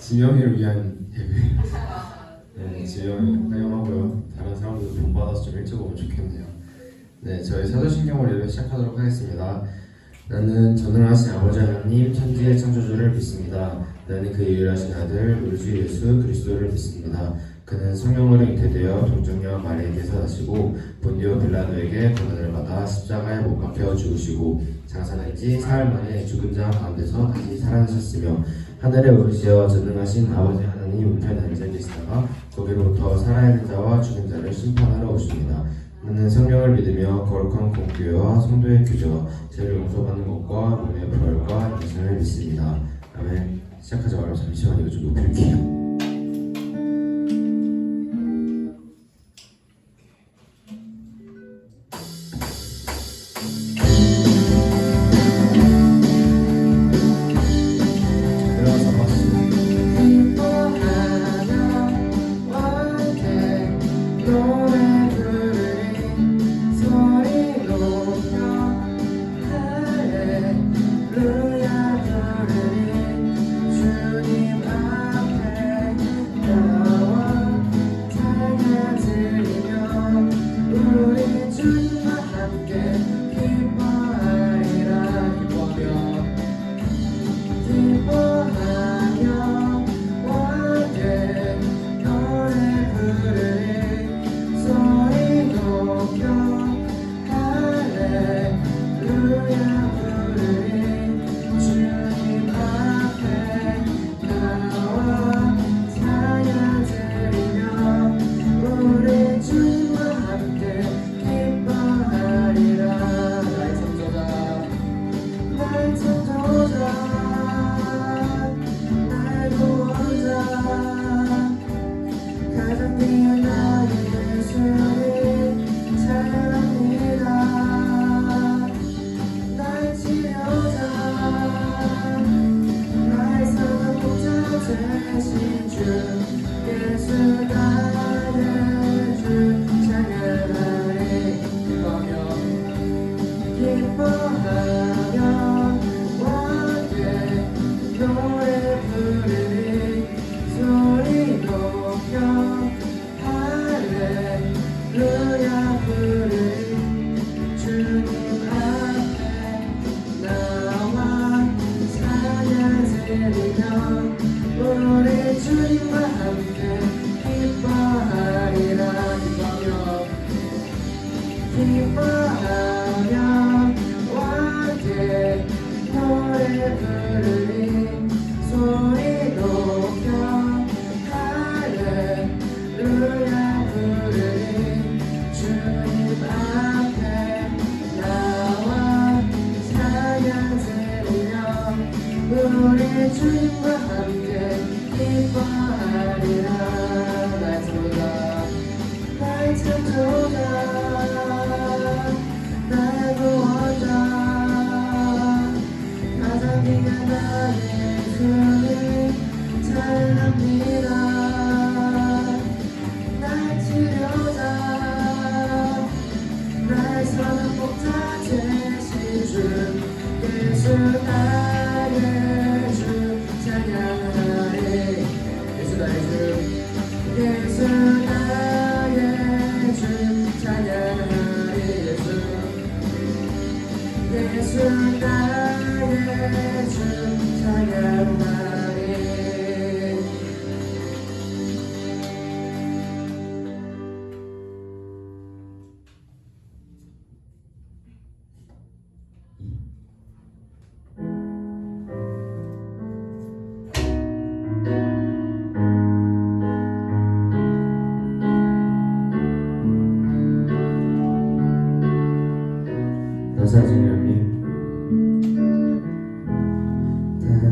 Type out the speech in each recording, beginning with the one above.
지영이를 위한 예배. 네, 지영이 사용하고요. 다른 사람들도 본받아서 좀 일찍 오면 좋겠네요. 네, 저희 사도신경을 예배 시작하도록 하겠습니다. 나는 전능하신 아버지 하나님 천지의 창조주를 믿습니다. 나는 그 유일하신 아들 우리 주 예수 그리스도를 믿습니다. 그는 성령으로 잉태되어 동정녀 마리아에게서 나시고 본디오 빌라도에게 고난을 받아 십자가에 못 박혀 죽으시고 장사된 지 사흘 만에 죽은 자 가운데서 다시 살아나셨으며 하늘에 오르시어 전능하신 아버지 하나님 우편 앉아 계시다가 거기로부터 살아있는 자와 죽은 자를 심판하러 오십니다. 나는 성령을 믿으며 거룩한 공교회와 성도의 교제와 죄를 용서받는 것과 몸의 부활과 영생을 믿습니다. 아멘. 시작하지 말고 잠시만 이거 좀 높일게요.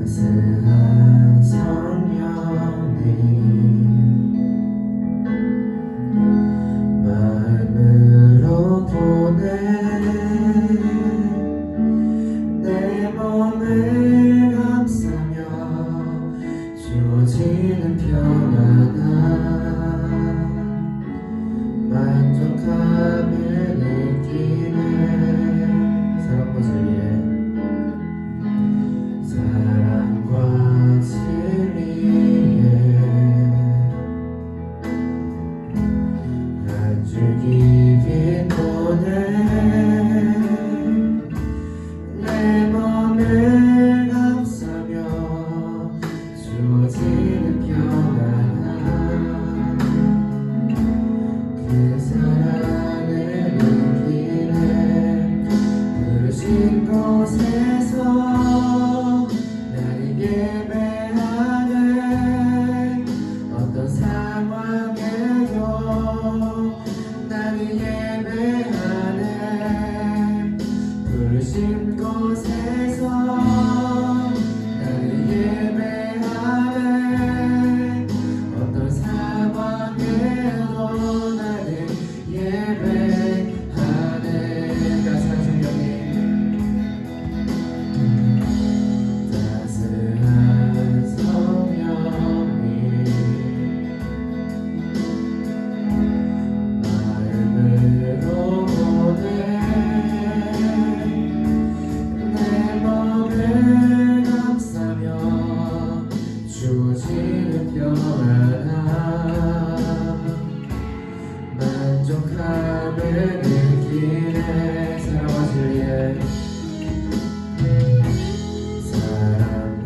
따스한 성령님 마음으로 보내 내 몸을 감싸며 주어지는 평안함 만족함을 느끼네 사랑과 진리에 사랑과 진리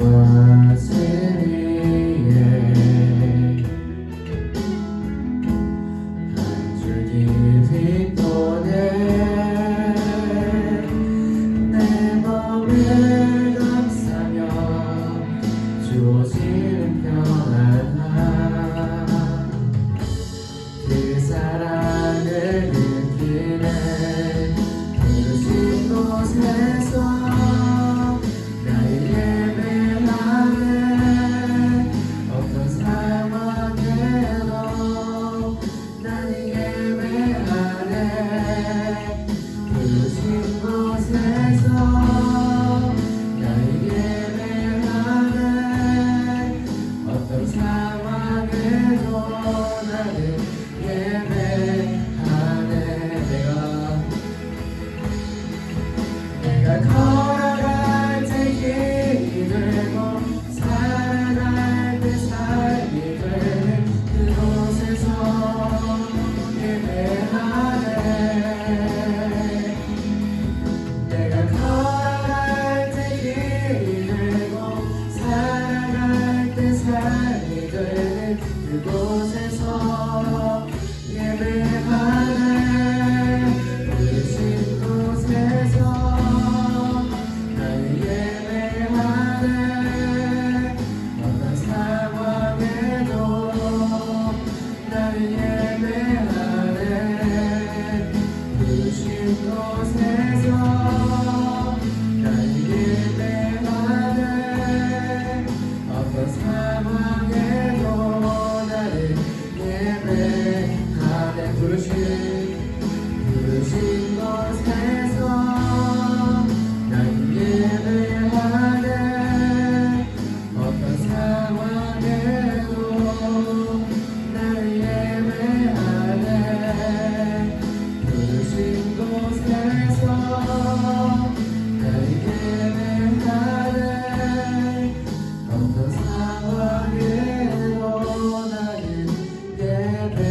위에 한 줄기 빛도네 내 맘을 감싸며 주어지는 평안함 그 사랑을 느끼네 부르신 곳에서 나의 예배하네 어떤 상황에도 나는 예배하네 부르신 곳에서 나의 예배하네 어떤 상황에도 나는 예배하네 내가 걸어갈 때 힘이 들고 살아갈 때 삶이 되는 그곳에서 예배하네 내가 걸어갈 때 힘이 들고 살아갈 때 삶이 되는 그곳에서 예배하네 부르신 곳에서 나를 예배하네 어떤 상황에도 나를 예배하네 부르신 곳에서 나를 예배하네 어떤 상황에도 나를 예배하네 부르신 곳에서 나를 예배하네 어떤 상황에도 나를 예배하네 부르신 곳에서 나를 예배하네 어떤 상황에도 나를 예배하네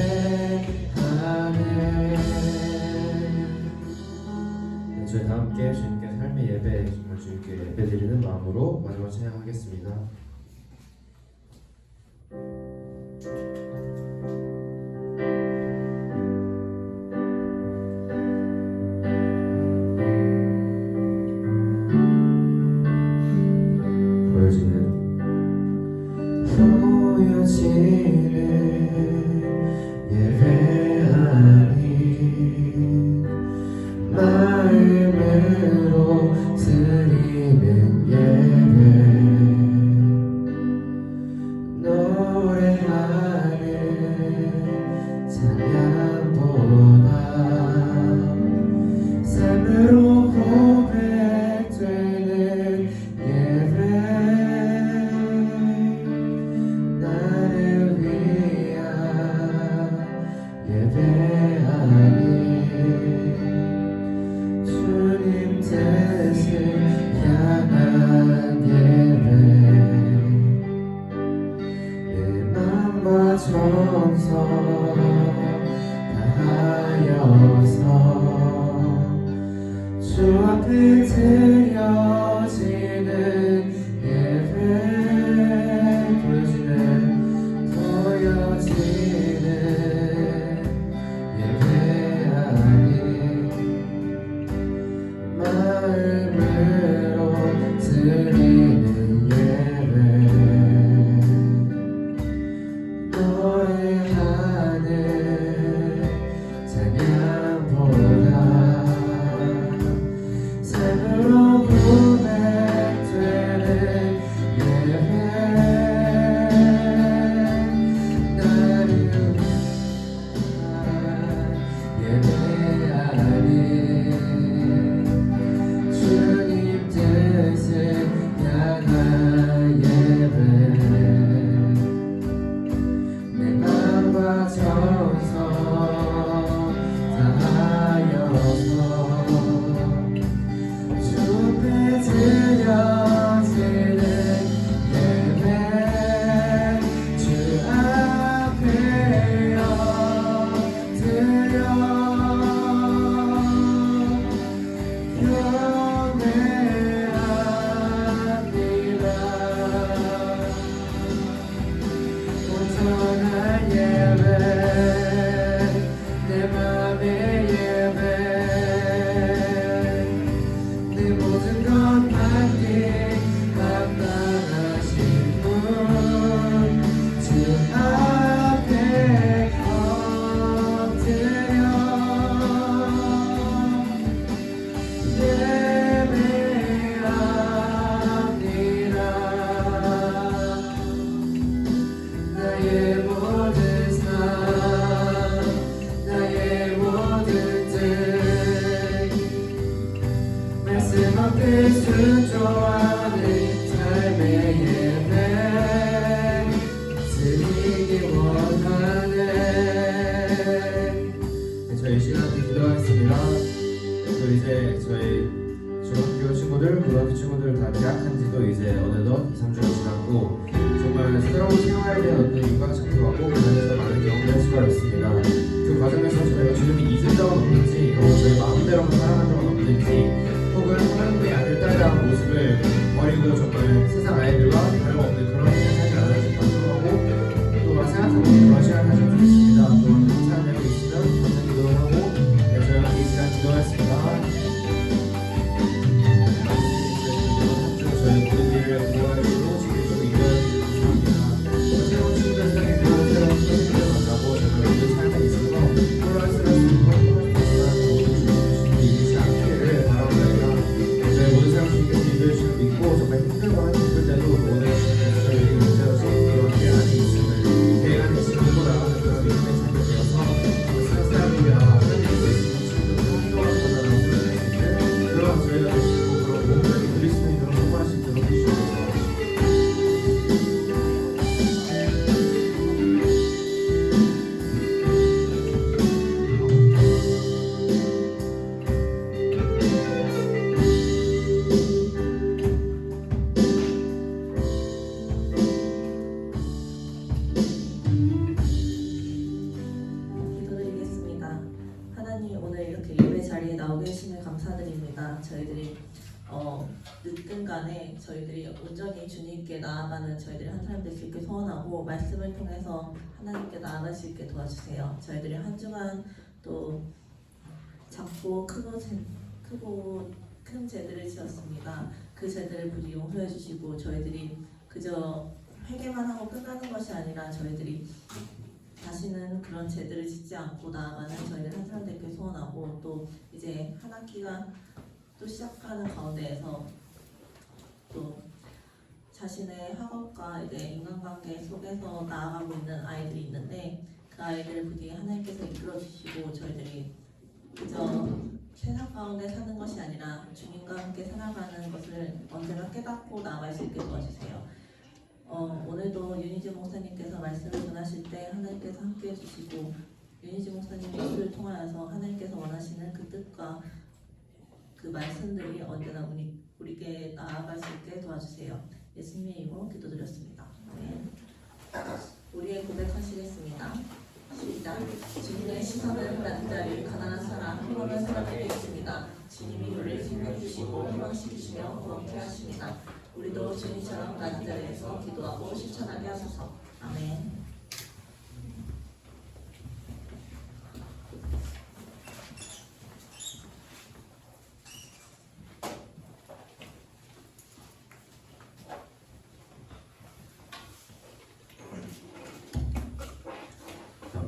저희 다 함께 주님께 삶의 예배 정말 주님께 예배드리는 마음으로 마지막 찬양하겠습니다. 보여지는 예배하니 마음으로 드리는 예배 노래하는 찬양보다 삶으로 고백되는 예배 나를 위한 예배하니 주님 뜻을 향한 예배 내 맘과 정성 다하여서 주 앞에 드려지는 예배 보여지는 예배하니 마음으로 드리는 예배 노래하는 찬양보다 삶으로 학업을 다 계약한 지도 이제 어느덧 2, 3주가 지났고 정말 새로운 생활에 대한 어떤 인간착도 하고 그 안에서 많은 경험을 할 수가 있습니다. 그 과정에서 저희가 주님이 잊은 적은 없는지 저희 마음대로만 살아간 적은 없는지 혹은 하나님의 아들 딸다운 모습을 버리고 정말 세상 아이들과 다름없는 그런 삶을 살지 않았는지 반성하고 또 생각해보는 그런 시간을 가지면 좋겠습니다. 또 감사한 점이 있으면 감사 기도하고 저희 함께 이 시간 기도하겠습니다. 저희 모든 일을 도와주시고 지금도 이루어주시기 감사합니다. 새로운 친구들 사귀고 새로운 친구들 만나고 정말 모든 삶에 있어서 홀로 스트레스 받고 주시는 일이지 않기를 바랍니다. 저희 모든 사람 주님께서 인도해 주시는 믿고 정말 힘들거나 기쁠 때도 모든 저희에게 인도하셔서 그런 게 안에 있음을 계획 안에 있음을 보고 나가는 그런 믿음의 삶이 되어서 세상 사람들이야 하나님께서 있으면 친구들과 행동하는 거다라고 생각할 수 있는 그런 저희가 되시고 그런 몸을 그리스도인으로 성공할 수 있도록 해주시옵소서. 기도드리겠습니다. 하나님, 오늘 이렇게 예배 자리에 나오게 해주시면 감사드립니다. 저희들이 늦든 간에 저희들이 온전히 주님께 나아가는 저희들이 한 사람 될 수 있게 소원하고 말씀을 통해서 하나님께 나아갈 수 있게 도와주세요. 저희들이 한 주간 또 작고 크고 큰 죄들을 지었습니다. 그 죄들을 부디 용서해 주시고 저희들이 그저 회개만 하고 끝나는 것이 아니라 저희들이 다시는 그런 죄들을 짓지 않고 나아가는 저희들 한 사람 되게 소원하고 또 이제 한 학기가 또 시작하는 가운데에서 또 자신의 학업과 이제 인간관계 속에서 나아가고 있는 아이들이 있는데 그 아이들을 부디 하나님께서 이끌어 주시고 저희들이 그저 세상 가운데 사는 것이 아니라 주님과 함께 살아가는 것을 언제나 깨닫고 나아갈 수 있게 도와주세요. 오늘도 윤희재 목사님께서 말씀을 전하실 때 하나님께서 함께 해주시고 윤희재 목사님의 입을 통하여서 하나님께서 원하시는 그 뜻과 그 말씀들이 언제나 우리에게 나아갈 수 있게 도와주세요. 예수님의 이름으로 기도드렸습니다. 아멘. 우리의 고백하시겠습니다. 시작. 주님의 시선은 낮은 자리, 가난한 사람, 힘없는 사람에게 있습니다. 주님이 우리를 힘내주시고 희망시키시며 부럽게 하십니다. 우리도 주님처럼 낮은 자리에서 기도하고 실천하게 하소서. 아멘.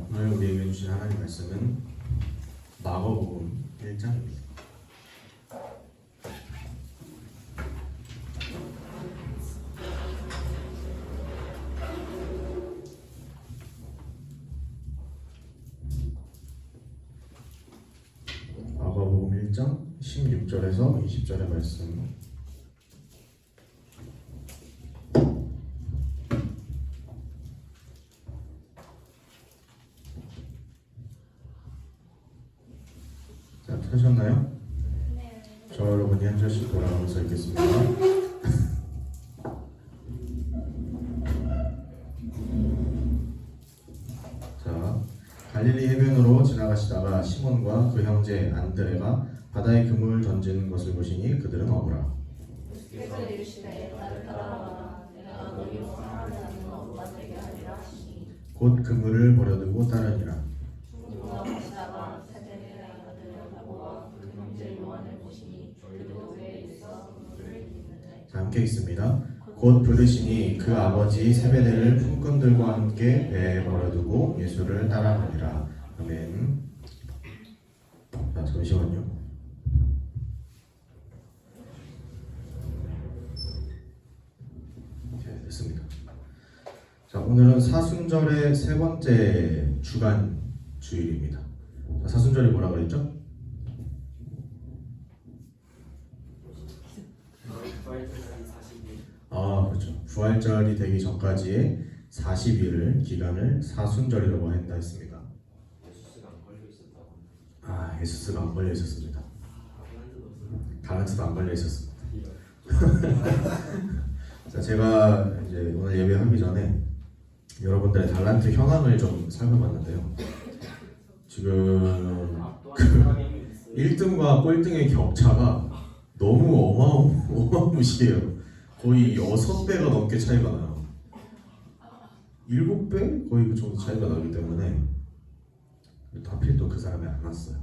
오늘 우리에게 주신 하나님 말씀은 마가복음 1장입니다. 마가복음 1장 16절에서 20절의 말씀. 자, 찾으셨나요? 네. 저 여러분이 한 절씩 돌아가면서 읽겠습니다. 자, 갈릴리 해변으로 지나가시다가 시몬과 그 형제 안드레가 바다에 그물을 던지는 것을 보시니 그들은 어부라. 주께서 이르시되 나를 따라와라. 내가 너희로 사람을 잡는 어부가 되게 하리라 하시니 곧 그물을 버려두고 따르니라. 중도가 가시다가 세베대의 아들 야고보와 그 형제 요한을 보시니 그도 배에 있어 그물을 잇는데 자, 함께 읽습니다. 곧 부르시니 그 아버지 세베대를 품꾼들과 함께 배에 버려두고 예수를 따라가니라. 아멘. 자, 잠시만요. 네, 됐습니다. 자, 오늘은 사순절의 세 번째 주간 주일입니다. 자, 사순절이 뭐라 그랬죠? 그렇죠. 부활절이 되기 전까지의 40일을 기간을 사순절이라고 한다 했습니다. 예수스가 안 걸려 있었다고. 예수스가 안 걸려 있었습니다. 가라트도 안 걸려 있었습니다. 자, 제가 이제 오늘 예배하기 전에 여러분들의 달란트 현황을 좀 살펴봤는데요. 지금 그 1등과 꼴등의 격차가 너무 어마무시해요. 거의 6배가 넘게 차이가 나요. 7배? 거의 그 정도 차이가 나기 때문에 하필 또 그 사람이 안 왔어요.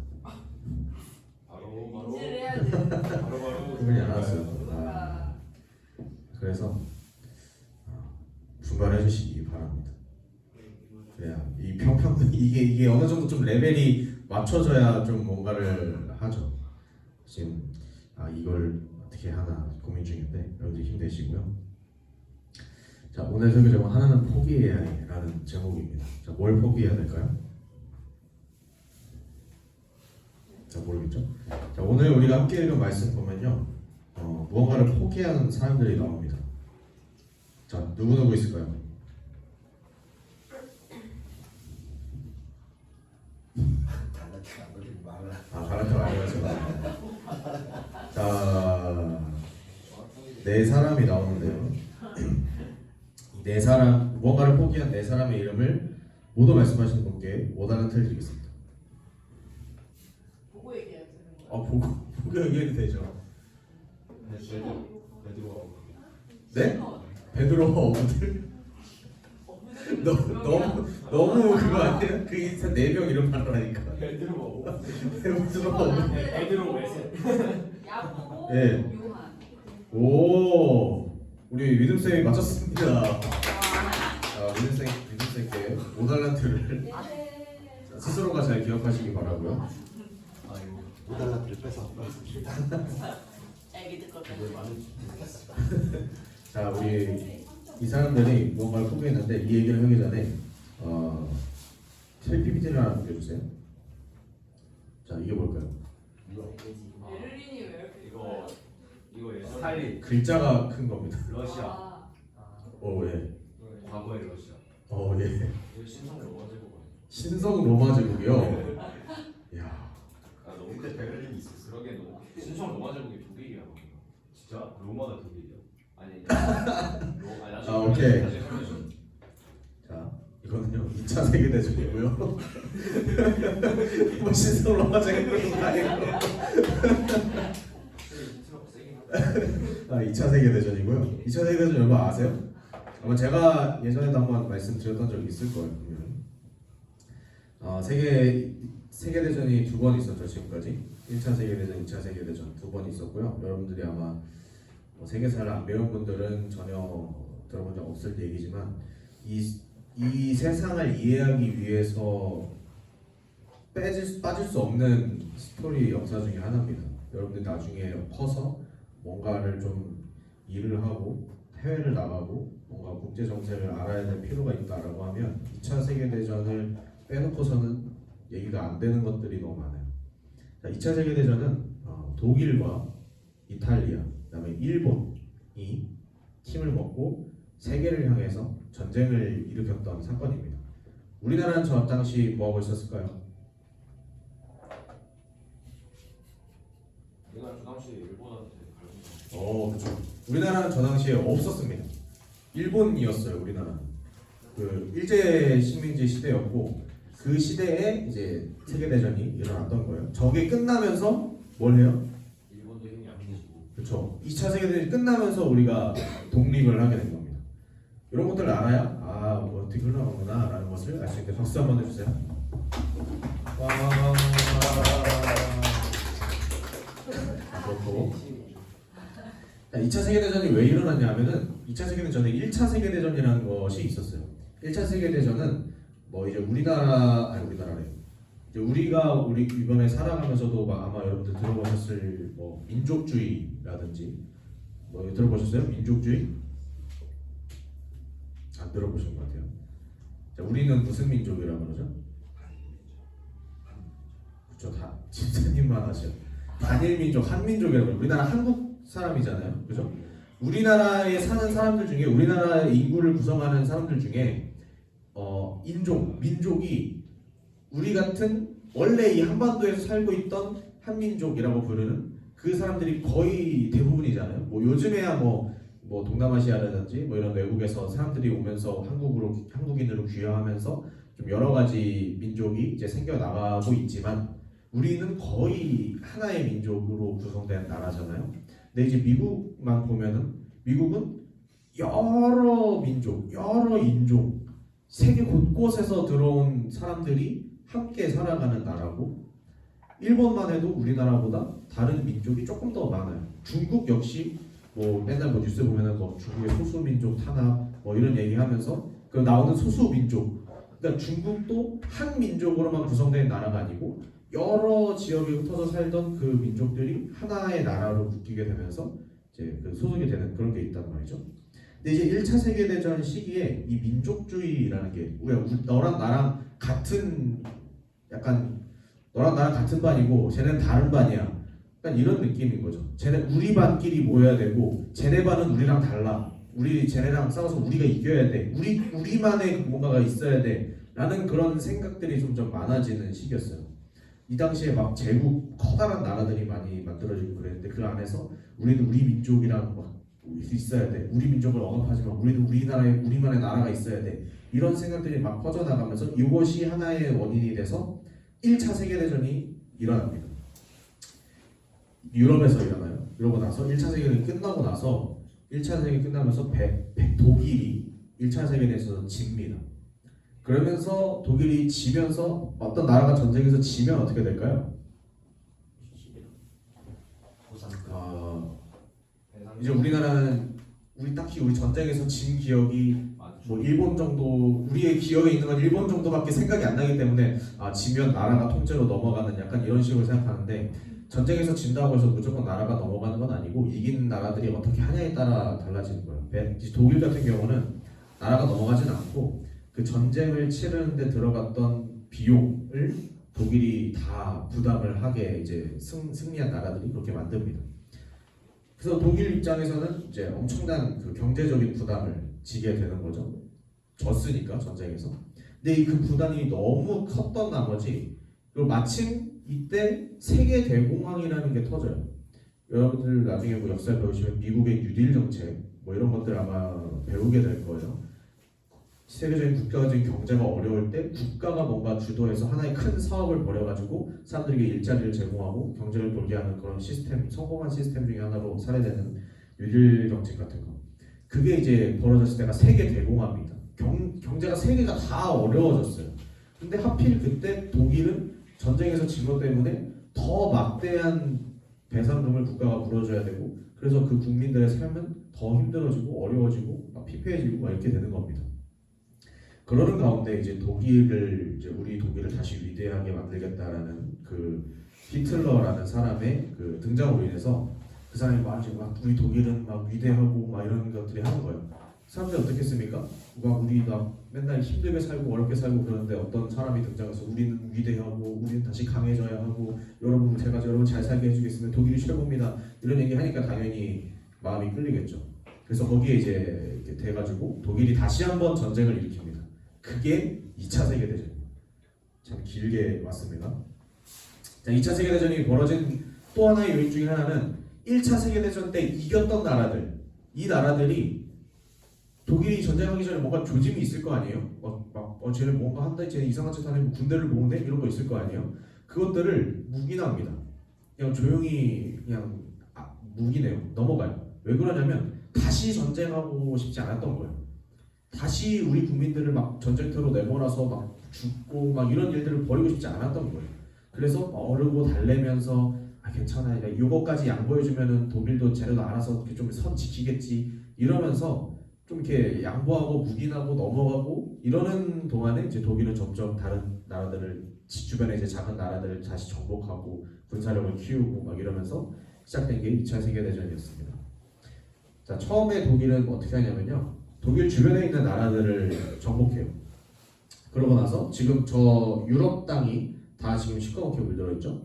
바로 인지를 해야 돼. 그분이 안 왔어요. 그래서 분발해 주시기 바랍니다. 그래야 이 평평 이게 어느 정도 좀 레벨이 맞춰져야 좀 뭔가를 하죠. 지금 이걸 어떻게 하나 고민 중인데 여러분들 힘내시고요. 자, 오늘 설교 제목 하나는 포기해야 해라는 제목입니다. 자, 뭘 포기해야 될까요? 자, 모르겠죠? 자, 오늘 우리가 함께 읽은 말씀 보면요, 무언가를 포기하는 사람들이 나옵니다. 자, 누구 있을까요? 갈라트 말이라서. 자, 네 사람이 나오는데요. 네 사람, 무언가를 포기한 네 사람의 이름을 모두 말씀하시는 분께 5달란트를 드리겠습니다. 보고 얘기해야 되는 거야. 보고 얘기해도 되죠. 네? 베드로와 어부들? 너무 그거 아니야? 그 인사 4명 이름 말하니까. 베드로와 어부들. 베드로 웨세. 야고보, 네. 요한. 오, 우리 믿음쌤이 맞췄습니다. 믿음쌤께 5달란트를 스스로가 잘 기억하시기 바라고요. 달란트를 뺏어. 애기들 거 자, 우리 이 사람들이 무언가를 포기했는데 이 얘기를 하기 전에 PPT를 하나 보여주세요. 자, 이게 뭘까요? 베를린이 왜 이렇게 이거 예전 스탈린 글자가 큰 겁니다. 러시아 예. 과거의 러시아. 예. 이거 신성 로마 제국 아니야? 신성 로마 제국이요. 이야. 너무 그때 베를린이 있었어. 그러게 너무 신성 로마 제국이 독일이야. 진짜 로마가 독일이야? 아니 오케이. 다시 설명해줘. 자, 이거는요 2차 세계대전이고요. 뭐 신성 로마 제국으로 아니고. 2차 세계대전이고요. 2차 세계대전 여러분 아세요? 아마 제가 예전에도 한번 말씀드렸던 적이 있을 거예요. 세계대전이 2번 있었죠 지금까지. 1차 세계대전, 2차 세계대전 2번 있었고요. 여러분들이 아마 세계사를 안 배운 분들은 전혀 들어본 적 없을 얘기지만 이 세상을 이해하기 위해서 빠질 수 없는 스토리 역사 중에 하나입니다. 여러분들 나중에 커서 뭔가를 좀 일을 하고 해외를 나가고 뭔가 국제 정세를 알아야 될 필요가 있다라고 하면 2차 세계대전을 빼놓고서는 얘기가 안 되는 것들이 너무 많아요. 자, 2차 세계대전은 독일과 이탈리아, 그다음에 일본이 힘을 먹고 세계를 향해서 전쟁을 일으켰던 사건입니다. 우리나라는 저 당시 뭐하고 있었을까요? 우리나라 그 당시 일본한테 갈고. 그렇죠. 우리나라는 저 당시에 없었습니다. 일본이었어요. 우리나라는 그 일제 식민지 시대였고 그 시대에 이제 세계 대전이 일어났던 거예요. 저게 끝나면서 뭘 해요? 일본도 힘이 약해지고. 그렇죠. 2차 세계 대전이 끝나면서 우리가 독립을 하게 된 겁니다. 이런 것들을 알아야 뭐 어떻게 흘러가구나라는 것을 알 수 있게 박수 한번 해주세요. 와. 그렇고. 2차 세계대전이 왜 일어났냐 하면은 2차 세계대전에 1차 세계대전이라는 것이 있었어요. 1차 세계대전은 뭐 이제 우리나라래. 이제 우리 이번에 살아가면서도 아마 여러분들 들어보셨을 뭐 민족주의라든지 뭐 들어보셨어요? 민족주의? 안 들어보신 것 같아요. 자, 우리는 무슨 민족이라고 그러죠? 그렇죠. 다 집사님만 하셔. 단일민족, 한민족이라고 해요. 우리나라 한국 사람이잖아요. 그죠? 우리나라에 사는 사람들 중에 우리나라의 인구를 구성하는 사람들 중에 민족이 우리 같은 원래 이 한반도에서 살고 있던 한민족이라고 부르는 그 사람들이 거의 대부분이잖아요. 뭐 요즘에야 뭐 동남아시아라든지 뭐 이런 외국에서 사람들이 오면서 한국인으로 귀화하면서 좀 여러 가지 민족이 이제 생겨 나가고 있지만 우리는 거의 하나의 민족으로 구성된 나라잖아요. 근데 이제 미국만 보면은 미국은 여러 민족, 여러 인종, 세계 곳곳에서 들어온 사람들이 함께 살아가는 나라고 일본만 해도 우리나라보다 다른 민족이 조금 더 많아요. 중국 역시 뭐 맨날 뭐 뉴스 보면은 뭐 중국의 소수민족 탄압 뭐 이런 얘기하면서 그 나오는 소수민족 그러니까 중국도 한 민족으로만 구성된 나라가 아니고 여러 지역에 흩어져 살던 그 민족들이 하나의 나라로 묶이게 되면서 이제 그 소속이 되는 그런 게 있단 말이죠. 근데 이제 1차 세계대전 시기에 이 민족주의라는 게 너랑 나랑 같은 약간 너랑 나랑 같은 반이고 쟤는 다른 반이야. 약간 이런 느낌인 거죠. 우리 반끼리 모여야 되고 쟤네 반은 우리랑 달라. 우리 쟤네랑 싸워서 우리가 이겨야 돼. 우리만의 뭔가가 있어야 돼. 라는 그런 생각들이 좀 많아지는 시기였어요. 이 당시에 막 제국 커다란 나라들이 많이 만들어지고 그랬는데 그 안에서 우리는 우리 민족이랑 막 있어야 돼. 우리 민족을 억압하지 마. 우리는 우리만의 나라가 있어야 돼. 이런 생각들이 막 퍼져나가면서 이것이 하나의 원인이 돼서 1차 세계대전이 일어납니다. 유럽에서 일어나요. 그러고 나서 1차 세계대전이 끝나고 나서 1차 세계대전이 끝나면서 독일이 1차 세계대전에서 집니다. 그러면서 독일이 지면서 어떤 나라가 전쟁에서 지면 어떻게 될까요? 이제 우리나라는 딱히 우리 전쟁에서 진 기억이 뭐 일본 정도 우리의 기억에 있는 건 일본 정도밖에 생각이 안 나기 때문에 지면 나라가 통째로 넘어가는 약간 이런 식으로 생각하는데 전쟁에서 진다고 해서 무조건 나라가 넘어가는 건 아니고 이긴 나라들이 어떻게 하냐에 따라 달라지는 거예요. 독일 같은 경우는 나라가 넘어가진 않고 그 전쟁을 치르는데 들어갔던 비용을 독일이 다 부담을 하게 이제 승리한 나라들이 그렇게 만듭니다. 그래서 독일 입장에서는 이제 엄청난 그 경제적인 부담을 지게 되는 거죠. 졌으니까 전쟁에서. 근데 그 부담이 너무 컸던 나머지 그리고 마침 이때 세계 대공황이라는 게 터져요. 여러분들 나중에 뭐 역사를 배우시면 미국의 뉴딜 정책 뭐 이런 것들 아마 배우게 될 거예요. 세계적인 국가적인 경제가 어려울 때 국가가 뭔가 주도해서 하나의 큰 사업을 벌여가지고 사람들에게 일자리를 제공하고 경제를 돌게 하는 그런 시스템, 성공한 시스템 중에 하나로 사례되는 뉴딜 정책 같은 거. 그게 이제 벌어졌을 때가 세계 대공황입니다. 경제가 세계가 다 어려워졌어요. 근데 하필 그때 독일은 전쟁에서 진 것 때문에 더 막대한 배상금을 국가가 물어줘야 되고 그래서 그 국민들의 삶은 더 힘들어지고 어려워지고 막 피폐해지고 막 이렇게 되는 겁니다. 그러는 가운데 이제 우리 독일을 다시 위대하게 만들겠다라는 그 히틀러라는 사람의 그 등장으로 인해서 그 사람이 막 우리 독일은 막 위대하고 막 이런 것들이 하는 거예요. 사람들이 어떻게 했습니까? 우리 맨날 힘들게 살고 어렵게 살고 그러는데 어떤 사람이 등장해서 우리는 위대하고 우리는 다시 강해져야 하고 여러분 제가 여러분 잘 살게 해주겠으면 독일이 최고입니다. 이런 얘기 하니까 당연히 마음이 끌리겠죠. 그래서 거기에 이제 이렇게 돼가지고 독일이 다시 한번 전쟁을 일으킵니다. 그게 2차 세계대전입니다. 참 길게 왔습니다. 자, 2차 세계대전이 벌어진 또 하나의 요인 중에 하나는 1차 세계대전 때 이겼던 나라들, 이 나라들이 독일이 전쟁하기 전에 뭔가 조짐이 있을 거 아니에요? 쟤는 뭔가 한다, 쟤는 이상한 짓 하는 군대를 모으네? 이런 거 있을 거 아니에요? 그것들을 묵인합니다. 그냥 조용히 그냥 묵이네요. 넘어가요. 왜 그러냐면 다시 전쟁하고 싶지 않았던 거예요. 다시 우리 국민들을 막 전쟁터로 내몰아서 막 죽고 막 이런 일들을 벌이고 싶지 않았던 거예요. 그래서 어르고 달래면서 괜찮아, 이거까지 양보해주면은 독일도 쟤네도 알아서 좀 선 지키겠지 이러면서 좀 이렇게 양보하고 묵인하고 넘어가고 이러는 동안에 이제 독일은 점점 다른 나라들을 주변에 이제 작은 나라들을 다시 정복하고 군사력을 키우고 막 이러면서 시작된 게 2차 세계대전이었습니다. 자, 처음에 독일은 어떻게 하냐면요. 독일 주변에 있는 나라들을 정복해요. 그러고 나서 지금 저 유럽 땅이 다 지금 시커멓게 물들어 있죠.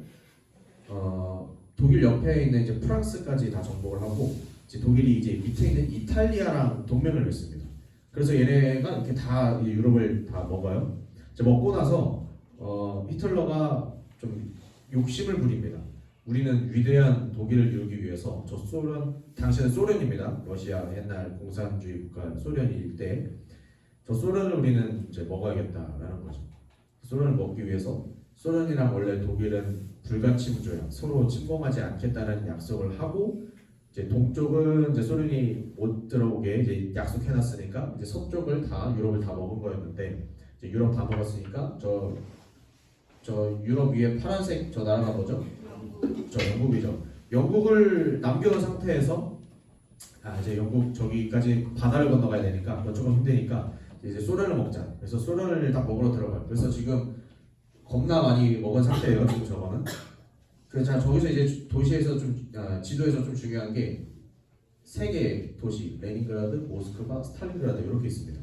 독일 옆에 있는 이제 프랑스까지 다 정복을 하고 이제 독일이 이제 밑에 있는 이탈리아랑 동맹을 맺습니다. 그래서 얘네가 이렇게 다 유럽을 다 먹어요. 이제 먹고 나서 히틀러가 좀 욕심을 부립니다. 우리는 위대한 독일을 이루기 위해서 저 소련, 당시는 소련입니다. 러시아 옛날 공산주의 국가 소련일 때 저 소련을 우리는 이제 먹어야겠다라는 거죠. 소련을 먹기 위해서 소련이랑 원래 독일은 불가침 조약, 서로 침공하지 않겠다는 약속을 하고 이제 동쪽은 이제 소련이 못 들어오게 이제 약속해놨으니까 이제 서쪽을 다 유럽을 다 먹은 거였는데 이제 유럽 다 먹었으니까 저 유럽 위에 파란색 저 나라가 뭐죠? 저 영국이죠. 영국을 남겨놓은 상태에서 이제 영국 저기까지 바다를 건너가야 되니까 그거 조금 힘드니까 이제 소련을 먹자. 그래서 소련을 딱 먹으러 들어가요. 그래서 지금 겁나 많이 먹은 상태예요. 지금 저거는. 그래서 저기서 이제 도시에서 좀 지도에서 좀 중요한 게 세 개의 도시 레닌그라드, 모스크바, 스탈린그라드 이렇게 있습니다.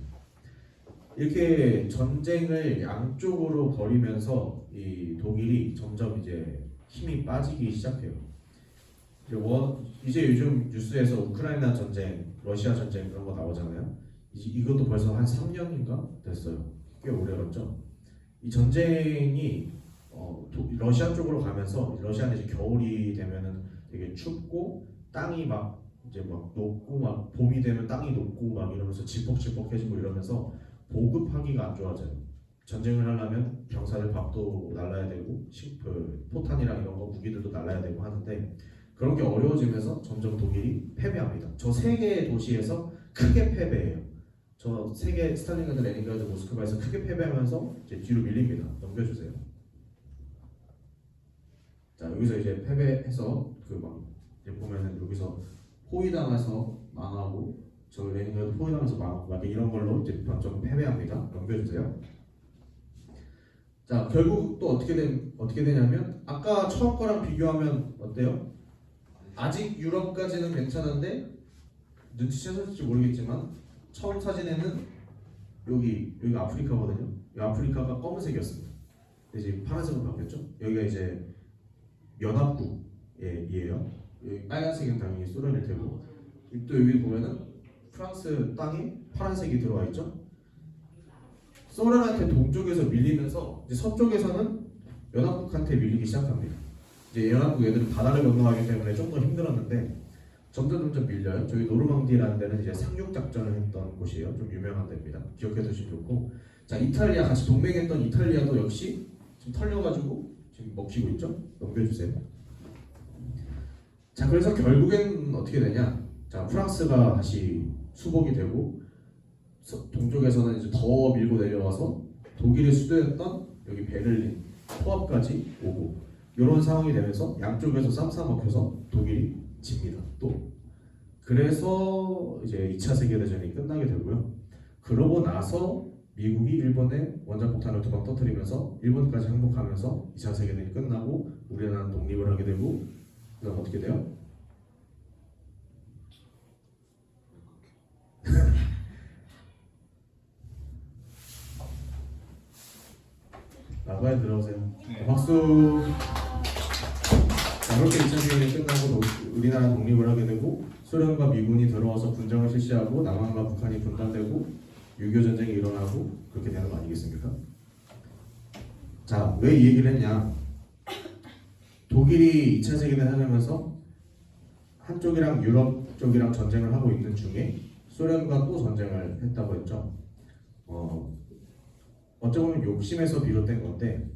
이렇게 전쟁을 양쪽으로 벌이면서 이 독일이 점점 이제 힘이 빠지기 시작해요. 이제 요즘 뉴스에서 우크라이나 전쟁, 러시아 전쟁 그런 거 나오잖아요. 이것도 벌써 한 3년인가 됐어요. 꽤 오래 갔죠. 이 전쟁이 러시아 쪽으로 가면서 러시아는 이제 겨울이 되면은 되게 춥고 땅이 막 이제 막 녹고 막 봄이 되면 땅이 녹고 막 이러면서 질퍽질퍽해지고 이러면서 보급하기가 안 좋아져요. 전쟁을 하려면 병사들 밥도 날라야 되고 포탄이랑 이런 거 무기들도 날라야 되고 하는데 그런 게 어려워지면서 점점 독일이 패배합니다. 저 세 개의 도시에서 크게 패배해요. 저 세 개 스탈린그라드, 레닌그라드, 모스크바에서 크게 패배하면서 이제 뒤로 밀립니다. 넘겨주세요. 자 여기서 이제 패배해서 막 이제 보면은 여기서 포위당해서 망하고 저 레닌그라드 포위당해서 망하고 막 이런 걸로 이제 좀 패배합니다. 넘겨주세요. 자 결국 또 어떻게 되냐면 아까 처음 거랑 비교하면 어때요? 아직 유럽까지는 괜찮은데 눈치채셨을지 모르겠지만 처음 사진에는 여기 아프리카거든요. 이 아프리카가 검은색이었습니다. 이제 파란색으로 바뀌었죠. 여기가 이제 연합국이에요. 여기 빨간색은 당연히 소련일 테고 또 여기 보면은 프랑스 땅에 파란색이 들어와 있죠. 소련한테 동쪽에서 밀리면서 이제 서쪽에서는 연합국한테 밀리기 시작합니다. 이제 연합국 애들은 바다를 건너가기 때문에 좀 더 힘들었는데 점점 밀려요. 저기 노르망디라는 데는 이제 상륙 작전을 했던 곳이에요. 좀 유명한 데입니다. 기억해 두시면 좋고. 자 이탈리아 같이 동맹했던 이탈리아도 역시 지금 털려가지고 지금 먹히고 있죠. 넘겨주세요. 자 그래서 결국엔 어떻게 되냐? 자 프랑스가 다시 수복이 되고 동쪽에서는 이제 더 밀고 내려와서 독일의 수도였던 여기 베를린 포압까지 오고 이런 상황이 되면서 양쪽에서 쌈 싸먹혀서 독일이 집니다. 또 그래서 이제 2차 세계대전이 끝나게 되고요. 그러고 나서 미국이 일본에 원자폭탄을 2방 터뜨리면서 일본까지 항복하면서 2차 세계대전이 끝나고 우리나라는 독립을 하게 되고 그다음 어떻게 돼요? 빨리 들어오세요. 박수. 자, 그렇게 2차 세계대전이 끝나고 우리나라 독립을 하게 되고 소련과 미군이 들어와서 분쟁을 실시하고 남한과 북한이 분단되고 6.25 전쟁이 일어나고 그렇게 되는 거 아니겠습니까? 자, 왜 이 얘기를 했냐? 독일이 2차 세계대전 하면서 한쪽이랑 유럽 쪽이랑 전쟁을 하고 있는 중에 소련과 또 전쟁을 했다고 했죠. 어찌 보면 욕심에서 비롯된 건데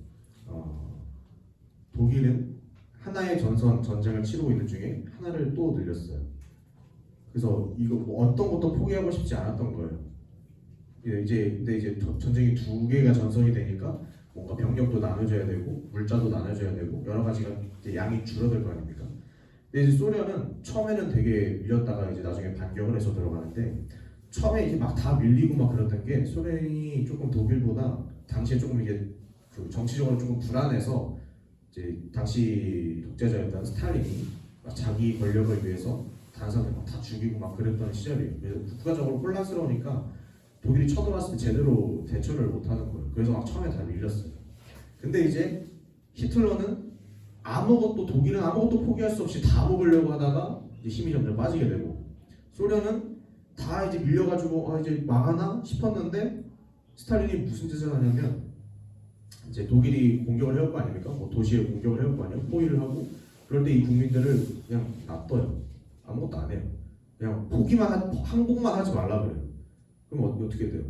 독일은 하나의 전쟁을 치르고 있는 중에 하나를 또 늘렸어요. 그래서 이거 어떤 것도 포기하고 싶지 않았던 거예요. 근데 이제 전쟁이 2개가 전선이 되니까 뭔가 병력도 나눠줘야 되고 물자도 나눠줘야 되고 여러 가지가 이제 양이 줄어들 거 아닙니까? 근데 이제 소련은 처음에는 되게 밀렸다가 이제 나중에 반격을 해서 들어가는데 처음에 이제 막 다 밀리고 막 그랬던 게 소련이 조금 독일보다 당시에 조금 이게 정치적으로 조금 불안해서 이제 당시 독재자였던 스탈린이 막 자기 권력을 위해서 다른 사람들 막 다 죽이고 막 그랬던 시절이에요. 그래서 국가적으로 혼란스러우니까 독일이 쳐들어왔을 때 제대로 대처를 못하는 거예요. 그래서 막 처음에 다 밀렸어요. 근데 이제 히틀러는 독일은 아무것도 포기할 수 없이 다 먹으려고 하다가 이제 힘이 점점 빠지게 되고 소련은 다 이제 밀려가지고 이제 망하나 싶었는데 스탈린이 무슨 짓을 하냐면 이제 독일이 공격을 해올 거 아닙니까? 뭐 도시에 공격을 해올 거 아니에요? 포위를 하고 그럴 때 이 국민들을 그냥 놔둬요. 아무것도 안 해요. 그냥 항복만 하지 말라 그래요. 그럼 어떻게 돼요?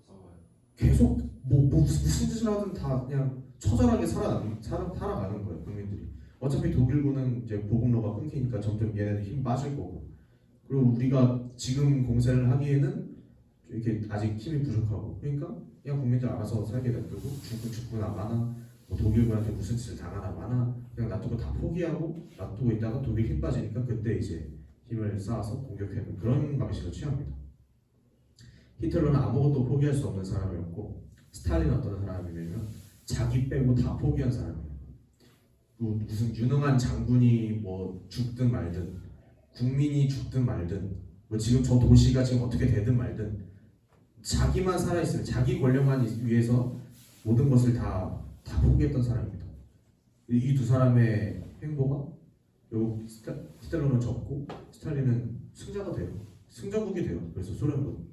싸워요. 계속 무슨 짓을 하든 다 그냥 처절하게 살아가는 거예요, 국민들이. 어차피 독일군은 이제 보급로가 끊기니까 점점 얘네들 힘 빠질 거고, 그리고 우리가 지금 공세를 하기에는 이렇게 아직 힘이 부족하고, 그러니까 그냥 국민들 알아서 살게 냅두고 죽구나 마나, 뭐 독일군한테 무슨 짓을 당하나 마나 그냥 놔두고 다 포기하고 놔두고 있다가 독일 힘 빠지니까 그때 이제 힘을 쌓아서 공격하는 그런 방식을 취합니다. 히틀러는 아무것도 포기할 수 없는 사람이었고, 스탈린은 어떤 사람이냐면 자기 빼고 다 포기한 사람이에요. 무슨 유능한 장군이 뭐 죽든 말든, 국민이 죽든 말든, 뭐 지금 저 도시가 지금 어떻게 되든 말든, 자기만 살아있으면 자기 권력만 위해서 모든 것을 다 포기했던 사람입니다. 이 두 사람의 행보가 히틀러는 졌고 스탈린은 승자가 돼요. 승전국이 돼요. 그래서 소련군.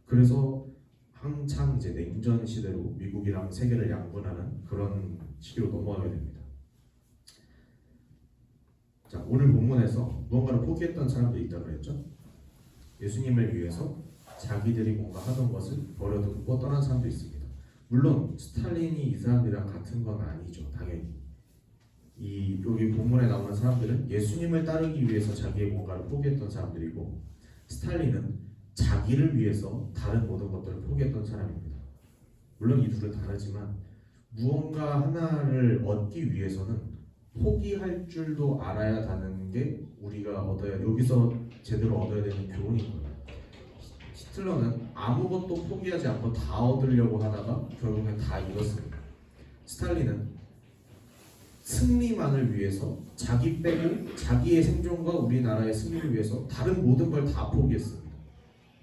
그래서 한창 이제 냉전 시대로 미국이랑 세계를 양분하는 그런 시기로 넘어가게 됩니다. 자, 오늘 본문에서 무언가를 포기했던 사람들이 있다고 그랬죠. 예수님을 위해서 자기들이 뭔가 하던 것을 버려두고 떠난 사람도 있습니다. 물론 스탈린이 이 사람들이랑 같은 건 아니죠. 당연히 여기 본문에 나오는 사람들은 예수님을 따르기 위해서 자기의 뭔가를 포기했던 사람들이고, 스탈린은 자기를 위해서 다른 모든 것들을 포기했던 사람입니다. 물론 이 둘은 다르지만 무언가 하나를 얻기 위해서는 포기할 줄도 알아야 하는 게 우리가 여기서 제대로 얻어야 되는 교훈인 거예요. 히틀러는 아무것도 포기하지 않고 다 얻으려고 하다가 결국엔 다 잃었습니다. 스탈린은 승리만을 위해서 자기 빼고 자기의 생존과 우리나라의 승리를 위해서 다른 모든 걸 다 포기했습니다.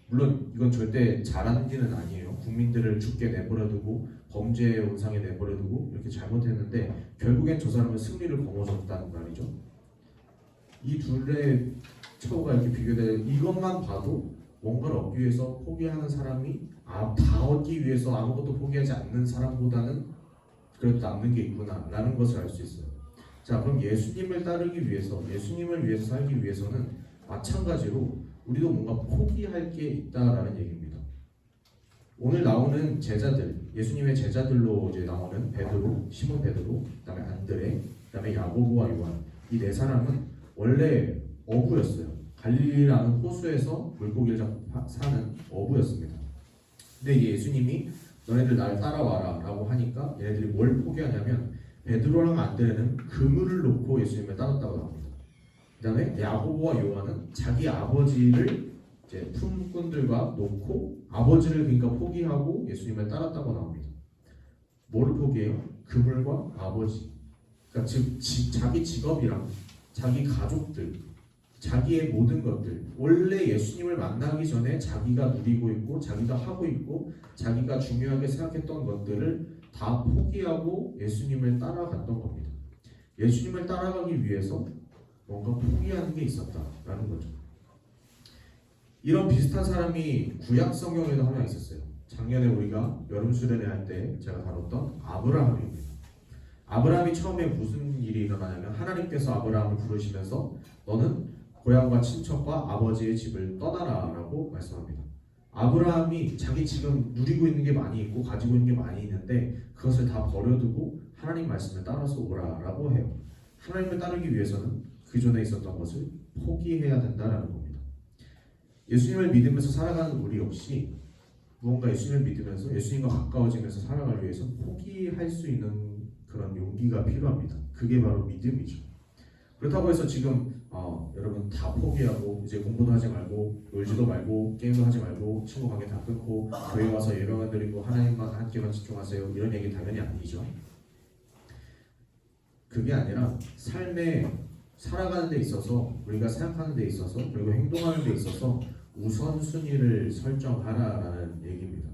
물론 이건 절대 잘한 일은 아니에요. 국민들을 죽게 내버려두고 범죄의 온상에 내버려두고 이렇게 잘못했는데 결국엔 저 사람은 승리를 거머쥐었다는 말이죠. 이 둘의 처우가 이렇게 비교되는 이것만 봐도 뭔가를 얻기 위해서 포기하는 사람이 다 얻기 위해서 아무것도 포기하지 않는 사람보다는 그래도 남는 게 있구나라는 것을 알 수 있어요. 자, 그럼 예수님을 따르기 위해서, 예수님을 위해서 살기 위해서는 마찬가지로 우리도 뭔가 포기할 게 있다라는 얘기입니다. 오늘 나오는 제자들, 예수님의 제자들로 이제 나오는 베드로, 시몬 베드로, 그다음에 안드레, 그다음에 야고보와 요한, 이 네 사람은 원래 어부였어요. 갈릴리라는 호수에서 물고기를 잡고 사는 어부였습니다. 근데 이제 예수님이 너네들 날 따라와라 라고 하니까 얘네들이 뭘 포기하냐면, 베드로랑 안드레는 그물을 놓고 예수님을 따랐다고 나옵니다. 그 다음에 야고보와 요한은 자기 아버지를 이제 품꾼들과 놓고 아버지를 그러니까 포기하고 예수님을 따랐다고 나옵니다. 뭐를 포기해요? 그물과 아버지. 그러니까 자기 직업이랑 자기 가족들, 자기의 모든 것들, 원래 예수님을 만나기 전에 자기가 누리고 있고 자기가 하고 있고 자기가 중요하게 생각했던 것들을 다 포기하고 예수님을 따라갔던 겁니다. 예수님을 따라가기 위해서 뭔가 포기하는 게 있었다라는 거죠. 이런 비슷한 사람이 구약 성경에도 하나 있었어요. 작년에 우리가 여름 수련회 할 때 제가 다뤘던 아브라함입니다. 아브라함이 처음에 무슨 일이 일어나냐면, 하나님께서 아브라함을 부르시면서 너는 고향과 친척과 아버지의 집을 떠나라라고 말씀합니다. 아브라함이 자기 지금 누리고 있는 게 많이 있고 가지고 있는 게 많이 있는데 그것을 다 버려두고 하나님 말씀을 따라서 오라라고 해요. 하나님을 따르기 위해서는 그 전에 있었던 것을 포기해야 된다라는 겁니다. 예수님을 믿으면서 살아가는 우리 역시 무언가 예수님을 믿으면서 예수님과 가까워지면서 살아가기 위해서 포기할 수 있는 그런 용기가 필요합니다. 그게 바로 믿음이죠. 그렇다고 해서 지금 여러분 다 포기하고 이제 공부도 하지 말고 놀지도 말고 게임도 하지 말고 친구 관계 다 끊고 교회 와서 예배만 드리고 하나님만 함께만 집중하세요, 이런 얘기 당연히 아니죠. 그게 아니라 삶에 살아가는 데 있어서, 우리가 생각하는 데 있어서, 그리고 행동하는 데 있어서 우선순위를 설정하라라는 얘기입니다.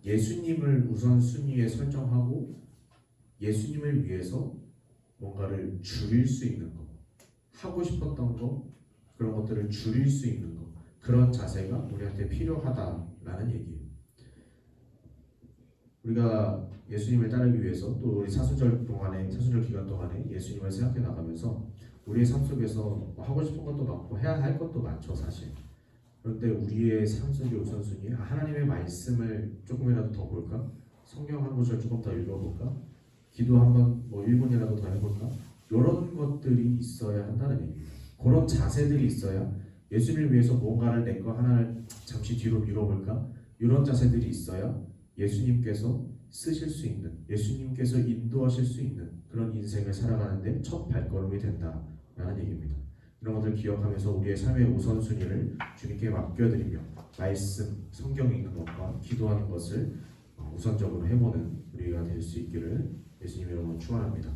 예수님을 우선순위에 설정하고 예수님을 위해서 뭔가를 줄일 수 있는 것, 하고 싶었던 것, 그런 것들을 줄일 수 있는 것, 그런 자세가 우리한테 필요하다라는 얘기예요. 우리가 예수님을 따르기 위해서 또 우리 사순절 기간 동안에 예수님을 생각해 나가면서 우리의 삶 속에서 하고 싶은 것도 많고 해야 할 것도 많죠 사실. 그런데 우리의 삶 속의 우선순위 하나님의 말씀을 조금이라도 더 볼까? 성경 한 구절 조금 더 읽어볼까? 기도 한번 뭐 1분이라도 더 해볼까? 이런 것들이 있어야 한다는 얘기입니다. 그런 자세들이 있어야 예수님을 위해서 뭔가를 내 거 하나를 잠시 뒤로 미뤄볼까? 이런 자세들이 있어야 예수님께서 쓰실 수 있는, 예수님께서 인도하실 수 있는 그런 인생을 살아가는데 첫 발걸음이 된다라는 얘기입니다. 이런 것들 기억하면서 우리의 삶의 우선순위를 주님께 맡겨드리며 말씀, 성경 읽는 것과 기도하는 것을 우선적으로 해보는 우리가 될 수 있기를 예수님 이름으로 축원합니다.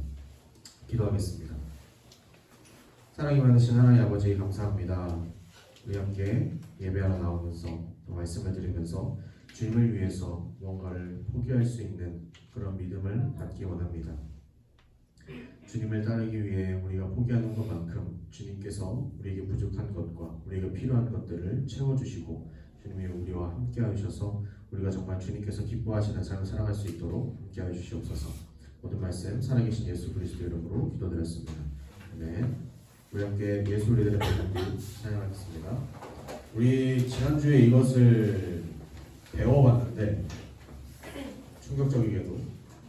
기도하겠습니다. 사랑이 많으신 하나님 아버지 감사합니다. 우리 함께 예배하러 나오면서 또 말씀을 들으면서 주님을 위해서 뭔가를 포기할 수 있는 그런 믿음을 받기 원합니다. 주님을 따르기 위해 우리가 포기하는 것만큼 주님께서 우리에게 부족한 것과 우리에게 필요한 것들을 채워주시고 주님이 우리와 함께 하셔서 우리가 정말 주님께서 기뻐하시는 삶을 살아갈 수 있도록 함께 하시옵소서. 모든 말씀 살아계신 예수 그리스도 이름으로 기도드렸습니다. 아멘. 우리 함께 예수 우리들의 발전기 찬양하겠습니다. 우리 지난주에 이것을 배워봤는데 충격적이게도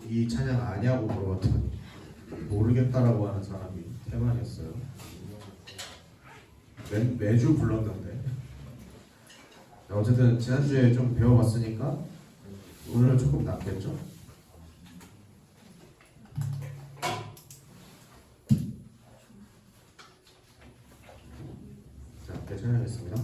이 찬양 아냐고 물어봤더니 모르겠다라고 하는 사람이 대만이었어요. 매주 불렀는데 어쨌든 지난주에 좀 배워봤으니까 오늘은 조금 낫겠죠? 자, 함께 찬양하겠습니다.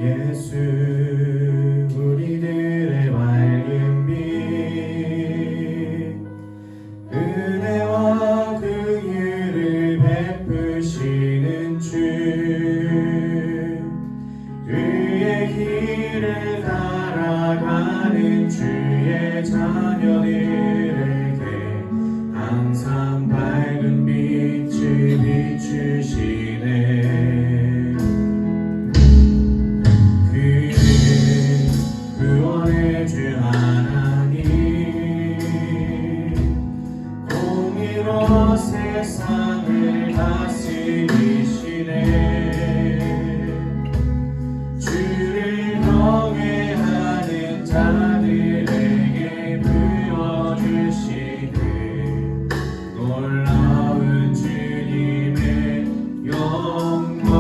예수 우리들의 밝은 빛 은혜와 긍휼을 베푸시는 주 그의 길을 따라가는 주의 자녀들에게 항상 밝은 빛을 비추시네. 구원의 주 하나님 공의로 세상을 다스리시네. 주를 경외하는 자들에게 부어주시는 놀라운 주님의 영광.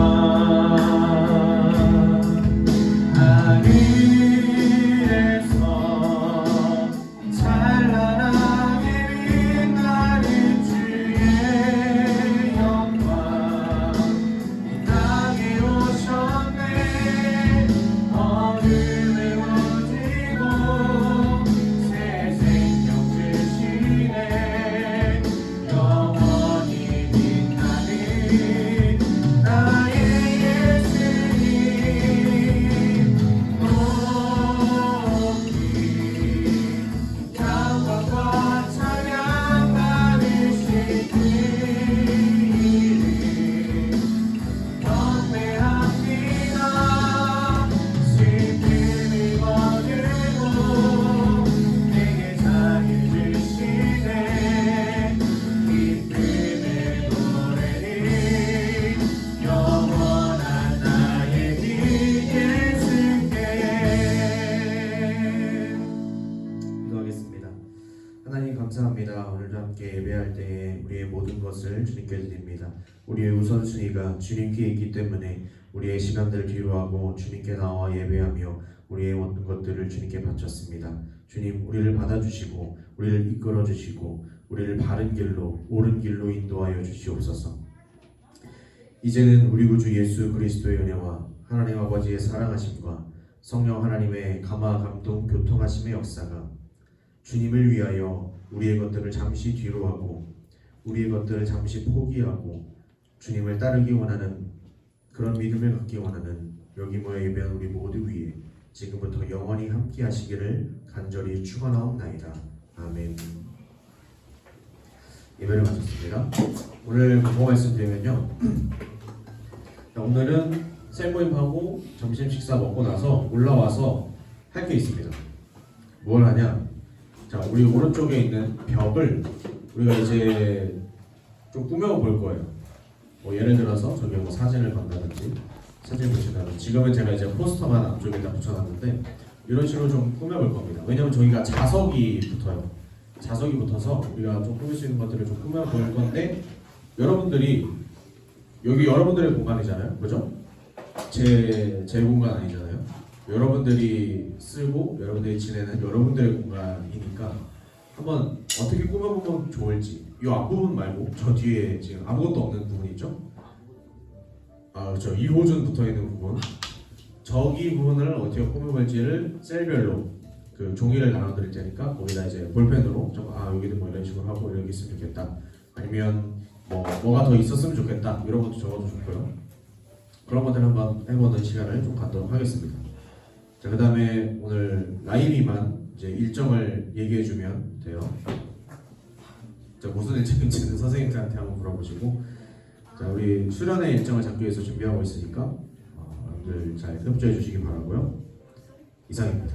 하나님 감사합니다. 오늘도 함께 예배할 때에 우리의 모든 것을 주님께 드립니다. 우리의 우선순위가 주님께 있기 때문에 우리의 시간들을 뒤로하고 주님께 나와 예배하며 우리의 모든 것들을 주님께 바쳤습니다. 주님 우리를 받아주시고 우리를 이끌어주시고 우리를 바른 길로 옳은 길로 인도하여 주시옵소서. 이제는 우리 구주 예수 그리스도의 은혜와 하나님 아버지의 사랑하심과 성령 하나님의 감화 감동 교통하심의 역사가 주님을 위하여 우리의 것들을 잠시 뒤로하고 우리의 것들을 잠시 포기하고 주님을 따르기 원하는 그런 믿음을 갖기 원하는 여기 모여 예배한 우리 모두 위에 지금부터 영원히 함께 하시기를 간절히 축원하옵나이다. 아멘. 예배를 마쳤습니다. 오늘 뭐 말씀드리면요. 자, 오늘은 셀모임하고 점심 식사 먹고 나서 올라와서 할 게 있습니다. 뭘 하냐? 자, 우리 오른쪽에 있는 벽을 우리가 이제 좀 꾸며볼 거예요. 뭐 예를 들어서 저기 뭐 사진을 본다든지 사진 보시다든지 지금은 제가 이제 포스터만 앞쪽에다 붙여놨는데 이런 식으로 좀 꾸며볼 겁니다. 왜냐면 저희가 자석이 붙어요. 자석이 붙어서 우리가 좀 꾸밀 수 있는 것들을 좀 꾸며볼 건데 여러분들이 여기 여러분들의 공간이잖아요, 그죠? 제 공간 아니잖아요. 여러분들이 쓰고 여러분들이 지내는 여러분들의 공간이니까 한번 어떻게 꾸며보면 좋을지 이 앞부분 말고 저 뒤에 지금 아무것도 없는 부분이 있죠? 아 그렇죠. 이호준 붙어있는 부분 저기 부분을 어떻게 꾸며볼지를 셀별로 그 종이를 나눠드릴 테니까 거기다 이제 볼펜으로 여기도 뭐 이런 식으로 하고 이렇게 있으면 좋겠다 아니면 뭐가 더 있었으면 좋겠다 이런 것도 적어도 좋고요. 그런 것들 한번 해보는 시간을 좀 갖도록 하겠습니다. 자, 그 다음에 오늘 라임이만 이제 일정을 얘기해주면 돼요. 자, 무슨 일정인지는 선생님들한테 한번 물어보시고, 자, 우리 수련회 일정을 잡기 위해서 준비하고 있으니까 여러분들 잘 협조해 주시기 바라고요. 이상입니다.